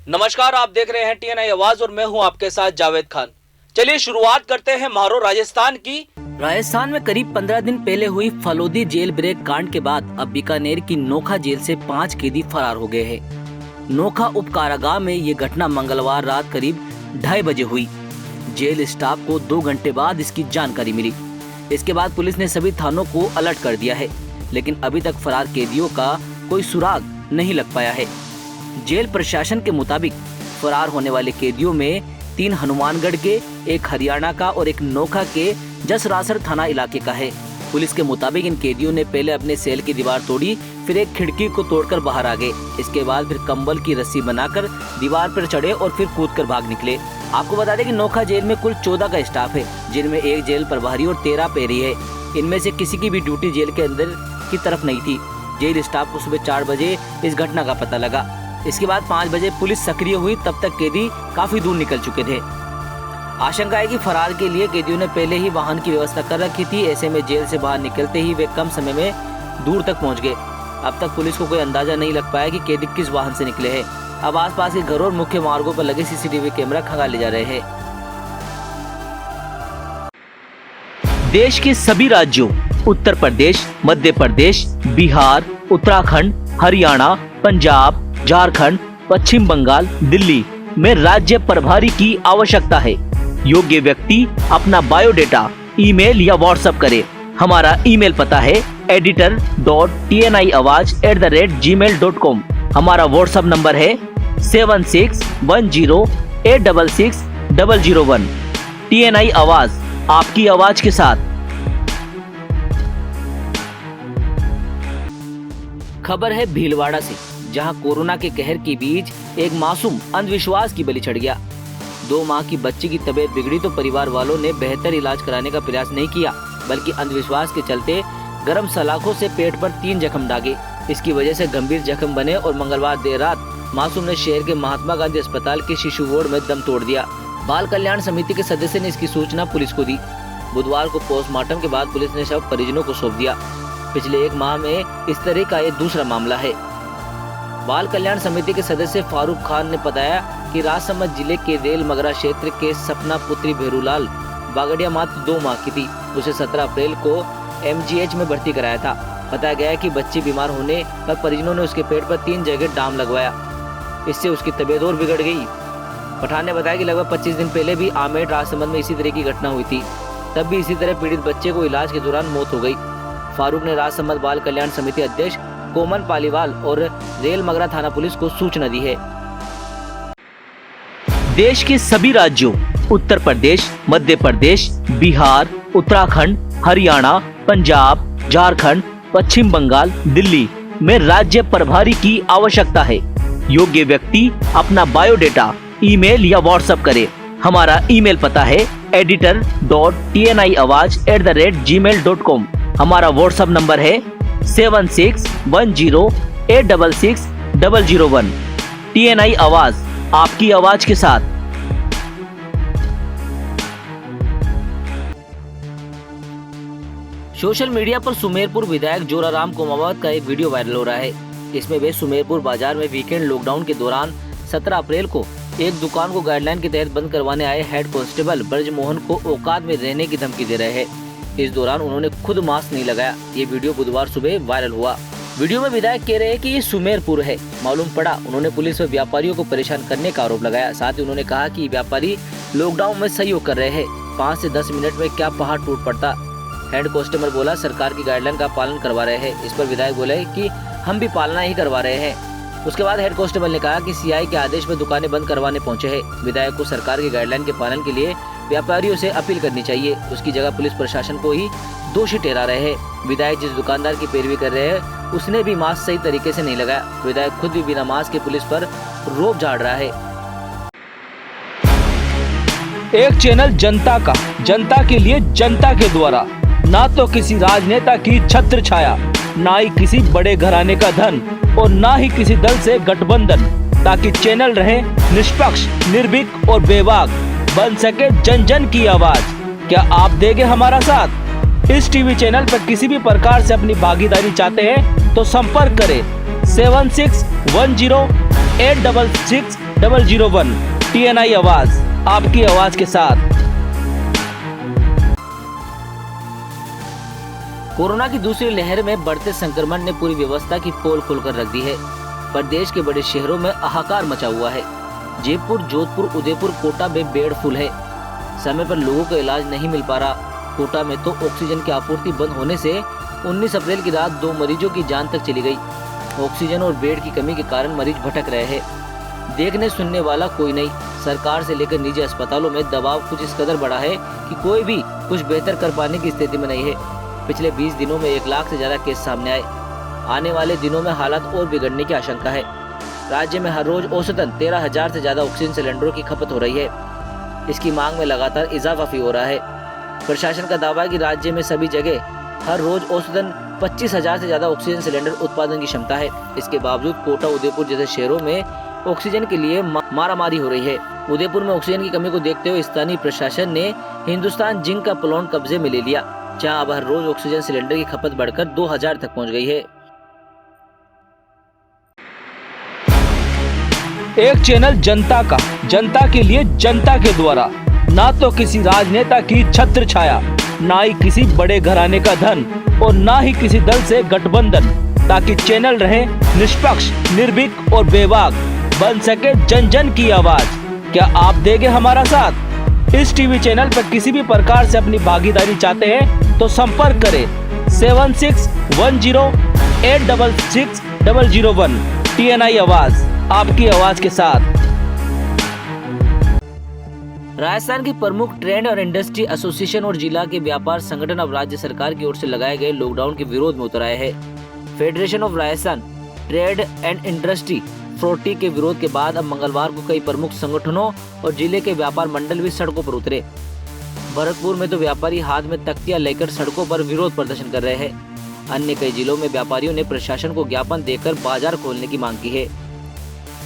नमस्कार, आप देख रहे हैं टीएनआई आवाज और मैं हूं आपके साथ जावेद खान। चलिए शुरुआत करते हैं म्हारो राजस्थान की। राजस्थान में करीब 15 दिन पहले हुई फलोदी जेल ब्रेक कांड के बाद अब बीकानेर की नोखा जेल से 5 कैदी फरार हो गए हैं। नोखा उप कारागार में ये घटना मंगलवार रात करीब 2:30 बजे हुई। जेल स्टाफ को 2 घंटे बाद इसकी जानकारी मिली। इसके बाद पुलिस ने सभी थानों को अलर्ट कर दिया है, लेकिन अभी तक फरार कैदियों का कोई सुराग नहीं लग पाया है। जेल प्रशासन के मुताबिक फरार होने वाले कैदियों में 3 हनुमानगढ़ के, 1 हरियाणा का और 1 नोखा के जसरासर थाना इलाके का है। पुलिस के मुताबिक इन कैदियों ने पहले अपने सेल की दीवार तोड़ी, फिर एक खिड़की को तोड़कर बाहर आ गए। इसके बाद फिर कंबल की रस्सी बनाकर दीवार पर चढ़े और फिर कूदकर भाग निकले। आपको बता दें कि नोखा जेल में कुल 14 का स्टाफ है, जिनमें 1 जेल प्रभारी और 13 पेरी है। इनमें से किसी की भी ड्यूटी जेल के अंदर की तरफ नहीं थी। जेल स्टाफ को सुबह 4 बजे इस घटना का पता लगा। इसके बाद 5 बजे पुलिस सक्रिय हुई। तब तक कैदी काफी दूर निकल चुके थे। आशंका है कि फरार के लिए कैदियों ने पहले ही वाहन की व्यवस्था कर रखी थी। ऐसे में जेल से बाहर निकलते ही वे कम समय में दूर तक पहुंच गए। अब तक पुलिस को कोई अंदाजा नहीं लग पाया कि कैदी किस वाहन से निकले हैं। अब आसपास के घरों और मुख्य मार्गों पर लगे सीसीटीवी कैमरा खंगाले जा रहे हैं। देश के सभी राज्यों उत्तर प्रदेश, मध्य प्रदेश, बिहार, उत्तराखंड, हरियाणा, पंजाब, झारखंड, पश्चिम बंगाल, दिल्ली में राज्य प्रभारी की आवश्यकता है। योग्य व्यक्ति अपना बायोडेटा ईमेल या व्हाट्सएप करे। हमारा ईमेल पता है editor.tniawaz@gmail.com। हमारा व्हाट्सएप नंबर है 7610866001। TNI आवाज, आपकी आवाज के साथ। खबर है भीलवाड़ा से, जहां कोरोना के कहर के बीच एक मासूम अंधविश्वास की बलि चढ़ गया। 2 माह की बच्ची की तबीयत बिगड़ी तो परिवार वालों ने बेहतर इलाज कराने का प्रयास नहीं किया, बल्कि अंधविश्वास के चलते गर्म सलाखों से पेट पर 3 जख्म दागे। इसकी वजह से गंभीर जख्म बने और मंगलवार देर रात मासूम ने शहर के महात्मा गांधी अस्पताल के शिशु वार्ड में दम तोड़ दिया। बाल कल्याण समिति के सदस्य ने इसकी सूचना पुलिस को दी। बुधवार को पोस्टमार्टम के बाद पुलिस ने शव परिजनों को सौंप दिया। पिछले 1 माह में इस तरह का ये दूसरा मामला है। बाल कल्याण समिति के सदस्य फारूक खान ने बताया कि राजसमंद जिले के रेल मगरा क्षेत्र के सपना पुत्री भेरूलाल बागड़िया मात्र 2 माह की थी। उसे 17 अप्रैल को MGH में भर्ती कराया था। बताया गया है कि बच्ची बीमार होने पर परिजनों ने उसके पेट पर 3 जगह डाम लगवाया। इससे उसकी तबीयत और बिगड़ गई। पठान ने बताया कि लगभग 25 दिन पहले भी आमेर राजसमंद में इसी तरह की घटना हुई थी। तब भी इसी तरह पीड़ित बच्चे को इलाज के दौरान मौत हो गई। फारूक ने राजसमंद बाल कल्याण समिति अध्यक्ष कोमन पालीवाल और रेल मगरा थाना पुलिस को सूचना दी है। देश के सभी राज्यों उत्तर प्रदेश, मध्य प्रदेश, बिहार, उत्तराखंड, हरियाणा, पंजाब, झारखंड, पश्चिम बंगाल, दिल्ली में राज्य प्रभारी की आवश्यकता है। योग्य व्यक्ति अपना बायोडेटा ईमेल या व्हाट्सएप करे। हमारा ईमेल पता है editor.tniawaz@gmail.com। हमारा व्हाट्सएप नंबर है 7610866001। TNI आवाज, आपकी आवाज के साथ। सोशल मीडिया पर सुमेरपुर विधायक जोराराम कोमावत का एक वीडियो वायरल हो रहा है। इसमें वे सुमेरपुर बाजार में वीकेंड लॉकडाउन के दौरान 17 अप्रैल को एक दुकान को गाइडलाइन के तहत बंद करवाने आए हेड कांस्टेबल ब्रजमोहन को औकात में रहने की धमकी दे रहे हैं। इस दौरान उन्होंने खुद मास्क नहीं लगाया। ये वीडियो बुधवार सुबह वायरल हुआ। वीडियो में विधायक कह रहे हैं कि ये सुमेरपुर है। मालूम पड़ा उन्होंने पुलिस व व्यापारियों को परेशान करने का आरोप लगाया। साथ ही उन्होंने कहा कि व्यापारी लॉकडाउन में सहयोग कर रहे हैं। 5 से 10 मिनट में क्या पहाड़ टूट पड़ता। हेड कांस्टेबल बोला सरकार की गाइडलाइन का पालन करवा रहे हैं। इस पर विधायक बोले कि हम भी पालना ही करवा रहे हैं। उसके बाद हेड कांस्टेबल ने कहा कि CI के आदेश में दुकानें बंद करवाने पहुंचे हैं। विधायक को सरकार की गाइडलाइन के पालन के लिए व्यापारियों से अपील करनी चाहिए। उसकी जगह पुलिस प्रशासन को ही दोषी ठहरा रहे हैं। विधायक जिस दुकानदार की पैरवी कर रहे हैं उसने भी मास्क सही तरीके से नहीं लगाया। विधायक खुद भी बिना मास्क के पुलिस पर रोब झाड़ रहा है। एक चैनल जनता का, जनता के लिए, जनता के द्वारा। ना तो किसी राजनेता की छत्र छाया, ना ही किसी बड़े घराने का धन और ना ही किसी दल से गठबंधन, ताकि चैनल रहे निष्पक्ष, निर्भीक और बेबाक, बन सके जन जन की आवाज। क्या आप देंगे हमारा साथ? इस टीवी चैनल पर किसी भी प्रकार से अपनी भागीदारी चाहते हैं तो संपर्क करें 7610866001। 001 TNI आवाज, आपकी आवाज के साथ। कोरोना की दूसरी लहर में बढ़ते संक्रमण ने पूरी व्यवस्था की पोल खोलकर रख दी है। प्रदेश के बड़े शहरों में हाहाकार मचा हुआ है। जयपुर, जोधपुर, उदयपुर, कोटा में बेड फुल है। समय पर लोगों को इलाज नहीं मिल पा रहा। कोटा में तो ऑक्सीजन की आपूर्ति बंद होने से 19 अप्रैल की रात 2 मरीजों की जान तक चली गई। ऑक्सीजन और बेड की कमी के कारण मरीज भटक रहे हैं। देखने सुनने वाला कोई नहीं। सरकार से लेकर निजी अस्पतालों में दबाव कुछ इस कदर बढ़ा है कि कोई भी कुछ बेहतर कर पाने की स्थिति में नहीं है। पिछले 20 दिनों में 1 लाख से ज्यादा केस सामने आए। आने वाले दिनों में हालात और बिगड़ने की आशंका है। राज्य में हर रोज औसतन 13,000 से ज्यादा ऑक्सीजन सिलेंडरों की खपत हो रही है। इसकी मांग में लगातार इजाफा भी हो रहा है। प्रशासन का दावा है कि राज्य में सभी जगह हर रोज औसतन 25,000 से ज्यादा ऑक्सीजन सिलेंडर उत्पादन की क्षमता है। इसके बावजूद कोटा, उदयपुर जैसे शहरों में ऑक्सीजन के लिए मारामारी हो रही है। उदयपुर में ऑक्सीजन की कमी को देखते हुए स्थानीय प्रशासन ने हिंदुस्तान जिंक का प्लांट कब्जे में ले लिया, जहां अब हर रोज ऑक्सीजन सिलेंडर की खपत बढ़कर 2000 तक पहुंच गई है। एक चैनल जनता का, जनता के लिए, जनता के द्वारा, ना तो किसी राजनेता की छत्र छाया, ना ही किसी बड़े घराने का धन और ना ही किसी दल से गठबंधन, ताकि चैनल रहे निष्पक्ष, निर्भीक और बेबाक, बन सके जन जन की आवाज। क्या आप देंगे हमारा साथ? इस टीवी चैनल पर किसी भी प्रकार से अपनी भागीदारी चाहते हैं तो संपर्क करें 7610866001 TNI आवाज, आपकी आवाज के साथ। राजस्थान की प्रमुख ट्रेड और इंडस्ट्री एसोसिएशन और जिला के व्यापार संगठन अब राज्य सरकार की ओर से लगाए गए लॉकडाउन के विरोध में उतर आए हैं। Federation of Rajasthan trade and industry FORTI के विरोध के बाद अब मंगलवार को कई प्रमुख संगठनों और जिले के व्यापार मंडल भी सड़कों पर उतरे। भरतपुर में तो व्यापारी हाथ में तख्तियां लेकर सड़कों पर विरोध प्रदर्शन कर रहे हैं। अन्य कई जिलों में व्यापारियों ने प्रशासन को ज्ञापन देकर बाजार खोलने की मांग की है।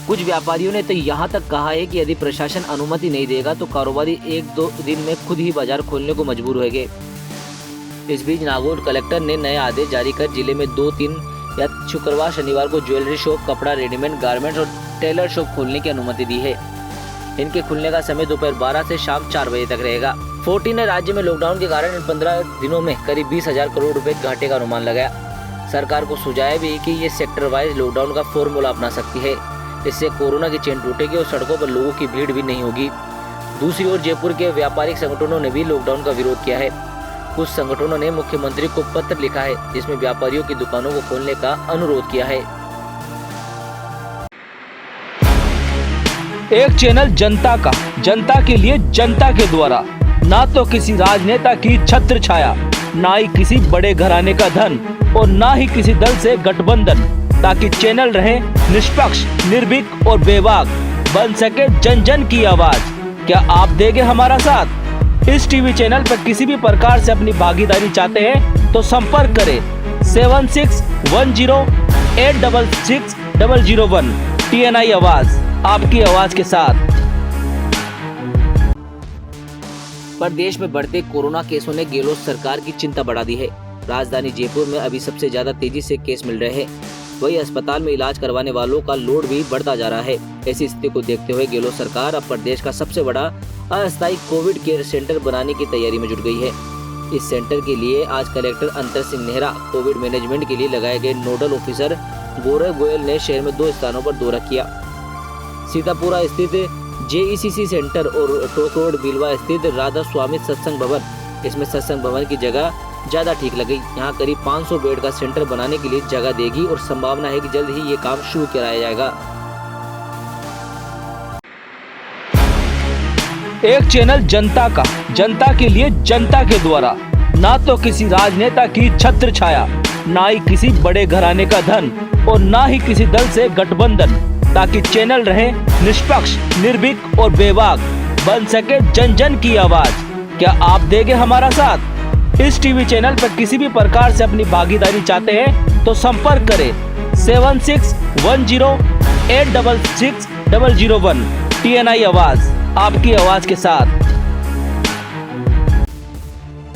कुछ व्यापारियों ने तो यहाँ तक कहा है कि यदि प्रशासन अनुमति नहीं देगा तो कारोबारी 1-2 दिन में खुद ही बाजार खोलने को मजबूर होंगे। इस बीच नागौर कलेक्टर ने नए आदेश जारी कर जिले में 2-3 या शुक्रवार, शनिवार को ज्वेलरी शॉप, कपड़ा, रेडीमेड गारमेंट्स और टेलर शॉप खोलने की अनुमति दी है। इनके खुलने का समय दोपहर 12 से शाम 4 बजे तक रहेगा। फोर्टी ने राज्य में लॉकडाउन के कारण इन 15 दिनों में करीब 20,000 करोड़ रुपए घाटे का अनुमान लगाया। सरकार को सुझाया भी कि ये सेक्टर वाइज लॉकडाउन का फॉर्मूला अपना सकती है। इससे कोरोना की चेन टूटेगी और सड़कों पर लोगों की भीड़ भी नहीं होगी। दूसरी ओर जयपुर के व्यापारिक संगठनों ने भी लॉकडाउन का विरोध किया है। कुछ संगठनों ने मुख्यमंत्री को पत्र लिखा है जिसमें व्यापारियों की दुकानों को खोलने का अनुरोध किया है। एक चैनल जनता का, जनता के लिए, जनता के द्वारा, ना तो किसी राजनेता की छत्र छाया, ना ही किसी बड़े घराने का धन और ना ही किसी दल से गठबंधन, ताकि चैनल रहे निष्पक्ष, निर्भीक और बेबाक, बन सके जन जन की आवाज। क्या आप देंगे हमारा साथ? इस टीवी चैनल पर किसी भी प्रकार से अपनी भागीदारी चाहते हैं तो संपर्क करें 7610866001 TNI आवाज, आपकी आवाज के साथ। प्रदेश में बढ़ते कोरोना केसों ने गहलोत सरकार की चिंता बढ़ा दी है। राजधानी जयपुर में अभी सबसे ज्यादा तेजी से केस मिल रहे हैं। वही अस्पताल में इलाज करवाने वालों का लोड भी बढ़ता जा रहा है। ऐसी स्थिति को देखते हुए गहलोत सरकार अब प्रदेश का सबसे बड़ा अस्थायी कोविड केयर सेंटर बनाने की तैयारी में जुट गई है। इस सेंटर के लिए आज कलेक्टर अंतर सिंह नेहरा, कोविड मैनेजमेंट के लिए लगाए गए नोडल ऑफिसर गौरव गोयल ने शहर में 2 स्थानों पर दौरा किया। सीतापुरा स्थित JECC सेंटर और टोक रोड बिलवा स्थित राधा स्वामी सत्संग भवन। इसमें सत्संग भवन की जगह ज्यादा ठीक लगी। यहाँ करीब 500 बेड का सेंटर बनाने के लिए जगह देगी और संभावना है कि जल्द ही ये काम शुरू कराया जाएगा। एक चैनल जनता का, जनता के लिए, जनता के द्वारा, ना तो किसी राजनेता की छत्र छाया, ना ही किसी बड़े घराने का धन और ना ही किसी दल से गठबंधन, ताकि चैनल रहे निष्पक्ष, निर्भीक और बेबाक, बन सके जन जन की आवाज। क्या आप देंगे हमारा साथ? इस टीवी चैनल पर किसी भी प्रकार से अपनी भागीदारी चाहते हैं तो संपर्क करें 7610866001 TNI आवाज, आपकी आवाज के साथ।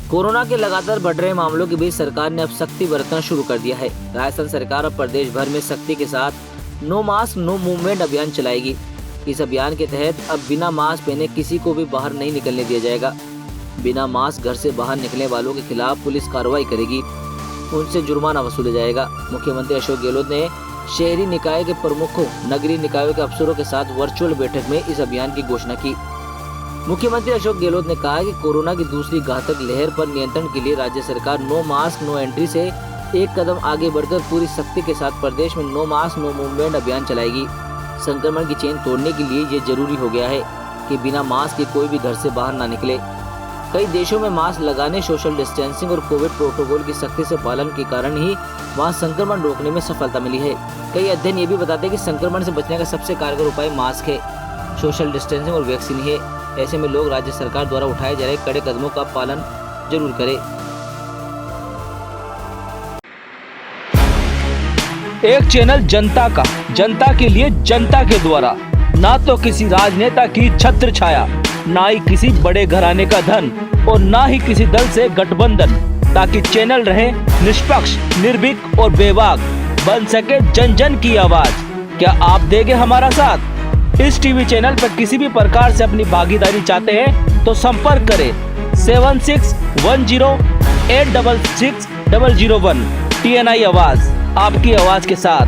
कोरोना के लगातार बढ़ रहे मामलों के बीच सरकार ने अब सख्ती बरतना शुरू कर दिया है। राजस्थान सरकार अब प्रदेश भर में सख्ती के साथ नो मास्क नो मूवमेंट अभियान चलाएगी। इस अभियान के तहत अब बिना मास्क पहने किसी को भी बाहर नहीं निकलने दिया जाएगा। बिना मास्क घर से बाहर निकलने वालों के खिलाफ पुलिस कार्रवाई करेगी, उनसे जुर्माना वसूला जाएगा। मुख्यमंत्री अशोक गहलोत ने शहरी निकाय के प्रमुखों, नगरीय निकायों के अफसरों के साथ वर्चुअल बैठक में इस अभियान की घोषणा की। मुख्यमंत्री अशोक गहलोत ने कहा कि कोरोना की दूसरी घातक लहर पर नियंत्रण के लिए राज्य सरकार नो मास्क नो एंट्री से एक कदम आगे बढ़कर पूरी सख्ती के साथ प्रदेश में नो मास्क नो मूवमेंट अभियान चलाएगी। संक्रमण की चेन तोड़ने के लिए ये जरूरी हो गया है कि बिना मास्क के कोई भी घर से बाहर ना निकले। कई देशों में मास्क लगाने, सोशल डिस्टेंसिंग और कोविड प्रोटोकॉल की सख्ती से पालन के कारण ही वहां संक्रमण रोकने में सफलता मिली है। कई अध्ययन ये भी बताते हैं कि संक्रमण से बचने का सबसे कारगर उपाय मास्क है, सोशल डिस्टेंसिंग और वैक्सीन है। ऐसे में लोग राज्य सरकार द्वारा उठाए जा रहे कड़े कदमों का पालन जरूर करें। एक चैनल जनता का, जनता के लिए, जनता के द्वारा, ना तो किसी राजनेता की छत्र छाया, ना ही किसी बड़े घराने का धन और ना ही किसी दल से गठबंधन, ताकि चैनल रहे निष्पक्ष, निर्भीक और बेबाक, बन सके जन जन की आवाज। क्या आप देंगे हमारा साथ? इस टीवी चैनल पर किसी भी प्रकार से अपनी भागीदारी चाहते हैं तो संपर्क करें 7610866001। TNI आवाज, आपकी आवाज के साथ।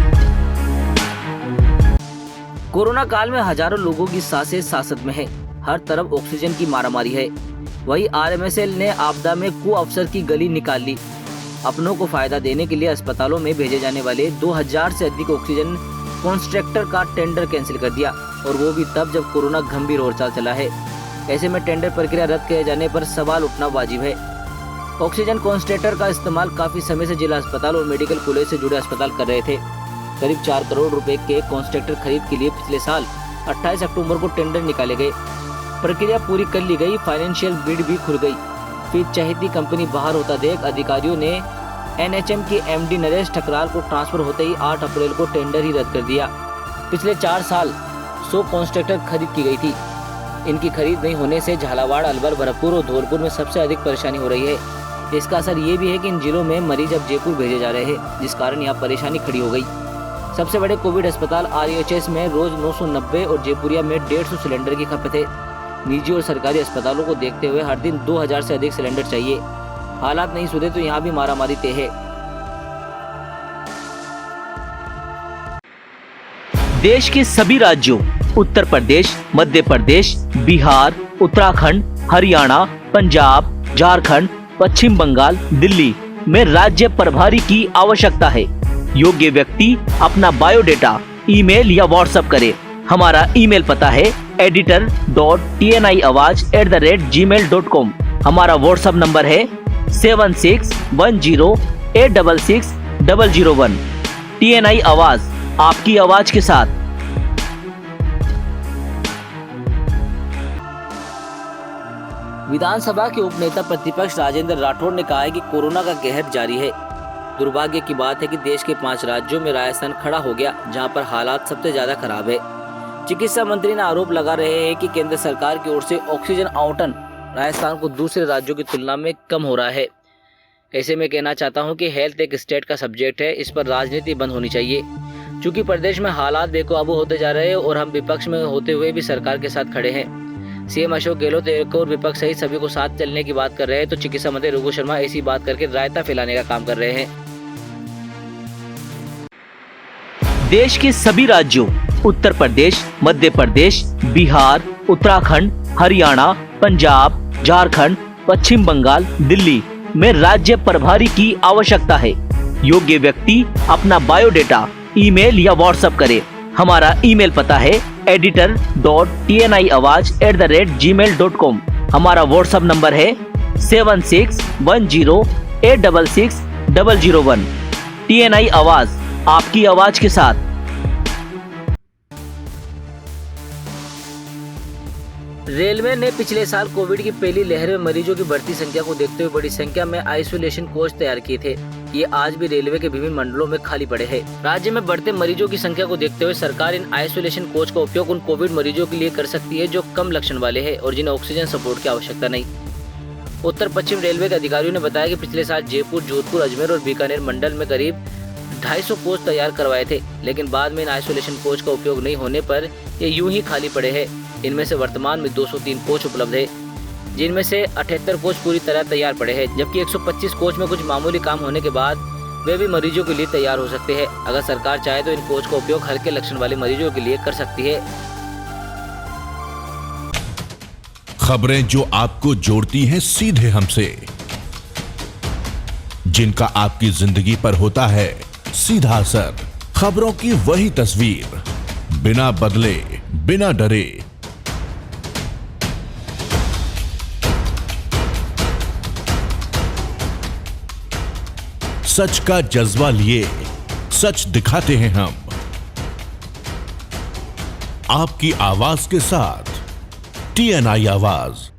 कोरोना काल में हजारों लोगों की सांसें सासत में है, हर तरफ ऑक्सीजन की मारामारी है। वही RMSL ने आपदा में अफसर की गली निकाल ली। अपनों को फायदा देने के लिए अस्पतालों में भेजे जाने वाले 2000 से अधिक ऑक्सीजन कॉन्ट्रैक्टर का टेंडर कैंसिल कर दिया, और वो भी तब जब कोरोना गंभीर और चाल चला है। ऐसे में टेंडर प्रक्रिया रद्द किए जाने पर सवाल उठना वाजिब है। ऑक्सीजन कॉन्ट्रैक्टर का इस्तेमाल काफी समय से जिला अस्पताल और मेडिकल कॉलेज से जुड़े अस्पताल कर रहे थे। करीब 4 करोड़ रुपए के कॉन्ट्रैक्टर खरीद के लिए पिछले साल 28 अक्टूबर को टेंडर निकाले गए। प्रक्रिया पूरी कर ली गई, फाइनेंशियल बिड भी खुल गई। फिर चहेती कंपनी बाहर होता देख अधिकारियों ने NHM के MD नरेश ठकराल को ट्रांसफर होते ही 8 अप्रैल को टेंडर ही रद्द कर दिया। पिछले 4 साल 100 कॉन्ट्रैक्टर खरीद की गई थी। इनकी खरीद नहीं होने से झालावाड़, अलवर, भरतपुर और धौलपुर में सबसे अधिक परेशानी हो रही है। इसका असर ये भी है कि इन जिलों में मरीज अब जयपुर भेजे जा रहे हैं, जिस कारण यहाँ परेशानी खड़ी हो गई। सबसे बड़े कोविड अस्पताल RHS में रोज 990 और जयपुरिया में 150 सिलेंडर की खपत है। निजी और सरकारी अस्पतालों को देखते हुए हर दिन 2000 से अधिक सिलेंडर चाहिए। हालात नहीं सुधरे तो यहाँ भी मारामारी तय है। देश के सभी राज्यों उत्तर प्रदेश, मध्य प्रदेश, बिहार, उत्तराखंड, हरियाणा, पंजाब, झारखंड, पश्चिम बंगाल, दिल्ली में राज्य प्रभारी की आवश्यकता है। योग्य व्यक्ति अपना बायोडेटा ईमेल या व्हाट्सएप करे। हमारा ईमेल पता है editor.tniawaz@gmail.com। हमारा व्हाट्सएप नंबर है 7610866001। TNI आवाज, आपकी आवाज के साथ। विधानसभा के उपनेता प्रतिपक्ष राजेंद्र राठौड़ ने कहा है कि कोरोना का कहर जारी है। दुर्भाग्य की बात है कि देश के 5 राज्यों में राजस्थान खड़ा हो गया, जहां पर हालात सबसे ज्यादा खराब है। चिकित्सा मंत्री ने आरोप लगा रहे हैं कि केंद्र सरकार की ओर से ऑक्सीजन आवंटन राजस्थान को दूसरे राज्यों की तुलना में कम हो रहा है। ऐसे में कहना चाहता हूं कि हेल्थ एक स्टेट का सब्जेक्ट है, इस पर राजनीति बंद होनी चाहिए। चूंकि प्रदेश में हालात बेकाबू होते जा रहे हैं और हम विपक्ष में होते हुए भी सरकार के साथ खड़े हैं। CM अशोक गहलोत एक और विपक्ष सहित सभी को साथ चलने की बात कर रहे हैं, तो चिकित्सा मंत्री रघु शर्मा ऐसी बात करके रायता फैलाने का काम कर रहे हैं। देश के सभी राज्यों उत्तर प्रदेश, मध्य प्रदेश, बिहार, उत्तराखंड, हरियाणा, पंजाब, झारखंड, पश्चिम बंगाल, दिल्ली में राज्य प्रभारी की आवश्यकता है। योग्य व्यक्ति अपना बायोडेटा ईमेल या व्हाट्सएप करे। हमारा ईमेल पता है editor.tniawaz@gmail.com। हमारा व्हाट्सएप नंबर है 7610866001। TNI आवाज, आपकी आवाज के साथ। रेलवे ने पिछले साल कोविड की पहली लहर में मरीजों की बढ़ती संख्या को देखते हुए बड़ी संख्या में आइसोलेशन कोच तैयार किए थे। ये आज भी रेलवे के विभिन्न मंडलों में खाली पड़े हैं। राज्य में बढ़ते मरीजों की संख्या को देखते हुए सरकार इन आइसोलेशन कोच का उपयोग उन कोविड मरीजों के लिए कर सकती है जो कम लक्षण वाले हैं और जिन्हें ऑक्सीजन सपोर्ट की आवश्यकता नहीं। उत्तर पश्चिम रेलवे के अधिकारियों ने बताया कि पिछले साल जयपुर, जोधपुर, अजमेर और बीकानेर मंडल में करीब 250 कोच तैयार करवाए थे, लेकिन बाद में इन आइसोलेशन कोच का उपयोग नहीं होने पर ये यूं ही खाली पड़े हैं। इनमें से वर्तमान में 203 कोच उपलब्ध है, जिनमें से 78 कोच पूरी तरह तैयार पड़े हैं, जबकि 125 कोच में कुछ मामूली काम होने के बाद वे भी मरीजों के लिए तैयार हो सकते हैं। अगर सरकार चाहे तो इन कोच का उपयोग हल्के लक्षण वाले मरीजों के लिए कर सकती है। खबरें जो आपको जोड़ती हैं सीधे हमसे, जिनका आपकी जिंदगी पर होता है सीधा असर। खबरों की वही तस्वीर, बिना बदले, बिना डरे। सच का जज्बा लिए सच दिखाते हैं हम, आपकी आवाज के साथ। TNI आवाज।